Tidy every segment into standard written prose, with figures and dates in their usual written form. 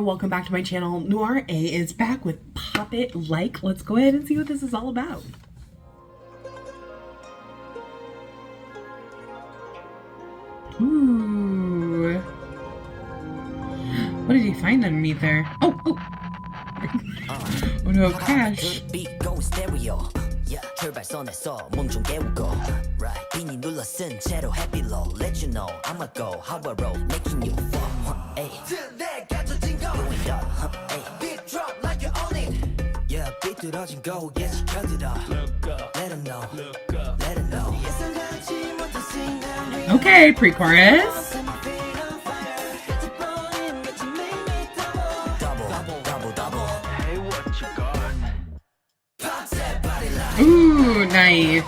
NouerA, welcome back to my channel. NouerA is back with Pop It Like. Let's go ahead and see what this is all about. Ooh. What did he find underneath there? Oh, oh. Oh no, cash. Yeah, 출발선에서 몸 좀 깨우고 right 비니 눌러 쓴 채로 happy low let you know I'ma go how I roll making you fall hey till that 갇혀진 거 going up hey beat drop like you own it yeah 삐뚤어진 거 yeah 시켜들어 look up let 'em know look up let 'em know Okay, pre-chorus. Ooh, nice.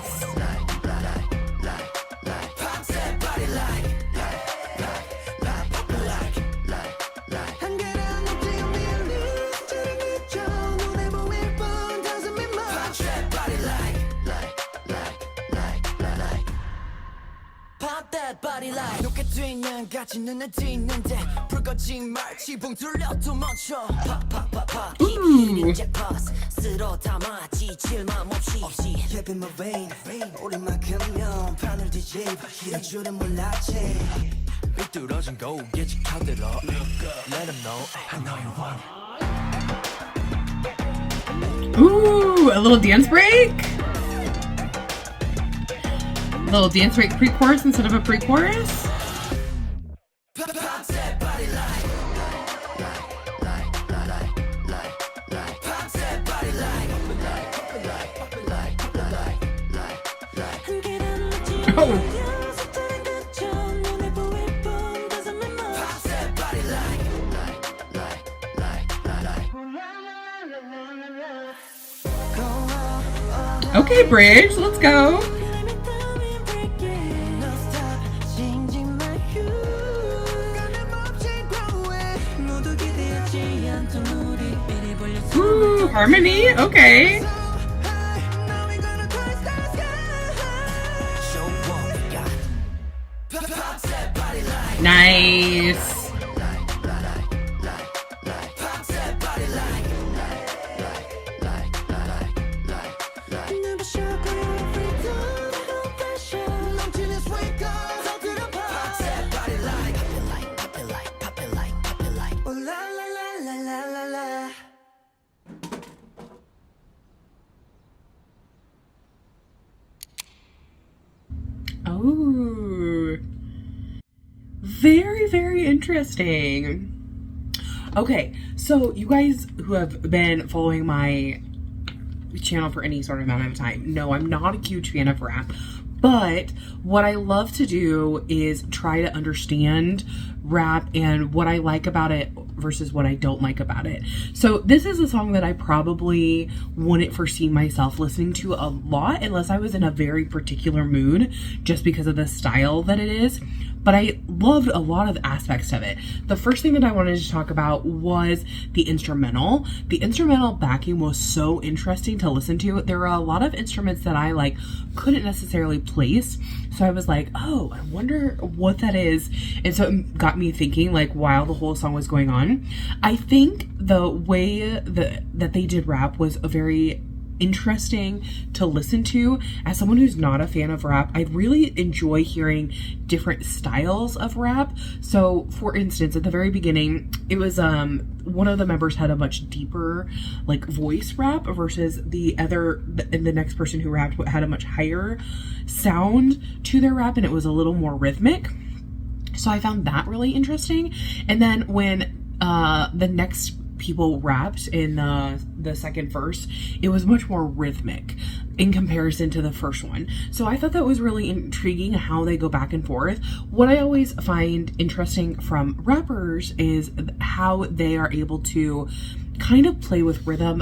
높게 뛰면 같이 눈에 띄는데 불 꺼진 말 지붕 둘려도 멈춰 팍팍팍팍 이제 파스 쓸어 담아 지칠 맘 없이 Keep in my vein 우리만큼면 판을 뒤집어 이럴 줄은 몰랐지 삐뚤어진 거울에 지켜들어 Let 'em know I know you want Ooh, a little dance break? A little dance break pre-chorus instead of a pre-chorus? Oh. Okay, bridge, let's go. Ooh, harmony, okay. Nice. Oh, very, very interesting. Okay, so you guys who have been following my channel for any sort of amount of time know I'm not a huge fan of rap, but what I love to do is try to understand rap and what I like about it versus what I don't like about it. So this is a song that I probably wouldn't foresee myself listening to a lot unless I was in a very particular mood, just because of the style that it is. But I loved a lot of aspects of it. The first thing that I wanted to talk about was the instrumental. The instrumental backing was so interesting to listen to. There were a lot of instruments that I couldn't necessarily place. So I was like, oh, I wonder what that is. And so it got me thinking while the whole song was going on. I think the way that they did rap was a very interesting to listen to. As someone who's not a fan of rap, I really enjoy hearing different styles of rap. So for instance, at the very beginning, it was one of the members had a much deeper voice rap versus the next person who rapped had a much higher sound to their rap, and it was a little more rhythmic. So I found that really interesting. And then when the next people rapped in the second verse, it was much more rhythmic in comparison to the first one. So I thought that was really intriguing how they go back and forth. What I always find interesting from rappers is how they are able to kind of play with rhythm,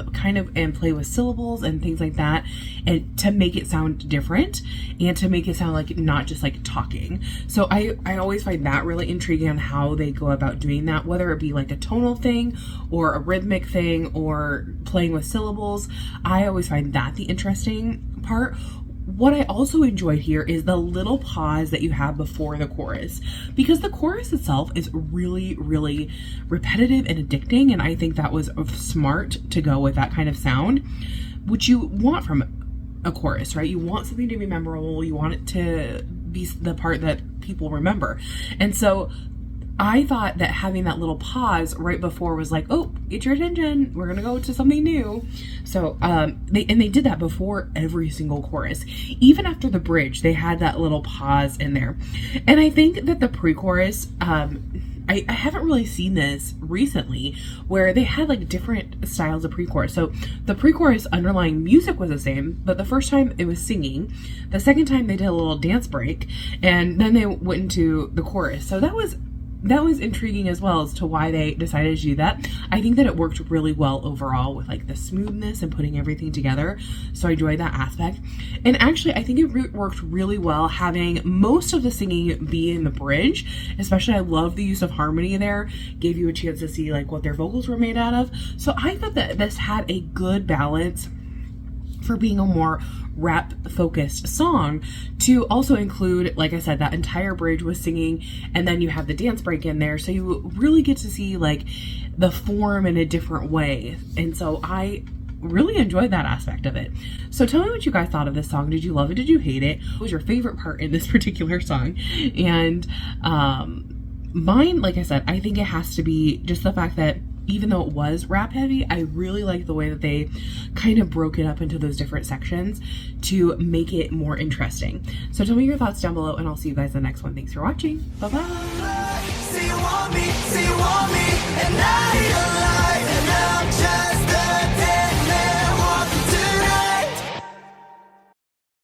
and play with syllables and things like that, and to make it sound different and to make it sound like not just talking. So I always find that really intriguing on how they go about doing that, whether it be a tonal thing or a rhythmic thing or playing with syllables. I always find that the interesting part. what I also enjoyed here is the little pause that you have before the chorus, because the chorus itself is really, really repetitive and addicting. And I think that was smart to go with that kind of sound, which you want from a chorus, right? You want something to be memorable. You want it to be the part that people remember. And so I thought that having that little pause right before was like, oh, get your attention. We're going to go to something new. So they did that before every single chorus. Even after the bridge, they had that little pause in there. And I think that the pre-chorus, I haven't really seen this recently, where they had like different styles of pre-chorus. So the pre-chorus underlying music was the same, but the first time it was singing. The second time they did a little dance break, and then they went into the chorus. So that was intriguing as well as to why they decided to do that. I think that it worked really well overall with like the smoothness and putting everything together. So I enjoyed that aspect. And actually, I think it worked really well having most of the singing be in the bridge. Especially, I love the use of harmony there. Gave you a chance to see like what their vocals were made out of. So I thought that this had a good balance for being a more rap focused song, to also include, like I said, that entire bridge was singing, and then you have the dance break in there, so you really get to see like the form in a different way. And so I really enjoyed that aspect of it. So tell me what you guys thought of this song. Did you love it? Did you hate it? What was your favorite part in this particular song? And mine, like I said, I think it has to be just the fact that even though it was rap heavy, I really like the way that they kind of broke it up into those different sections to make it more interesting. So tell me your thoughts down below, and I'll see you guys in the next one. Thanks for watching. Bye-bye.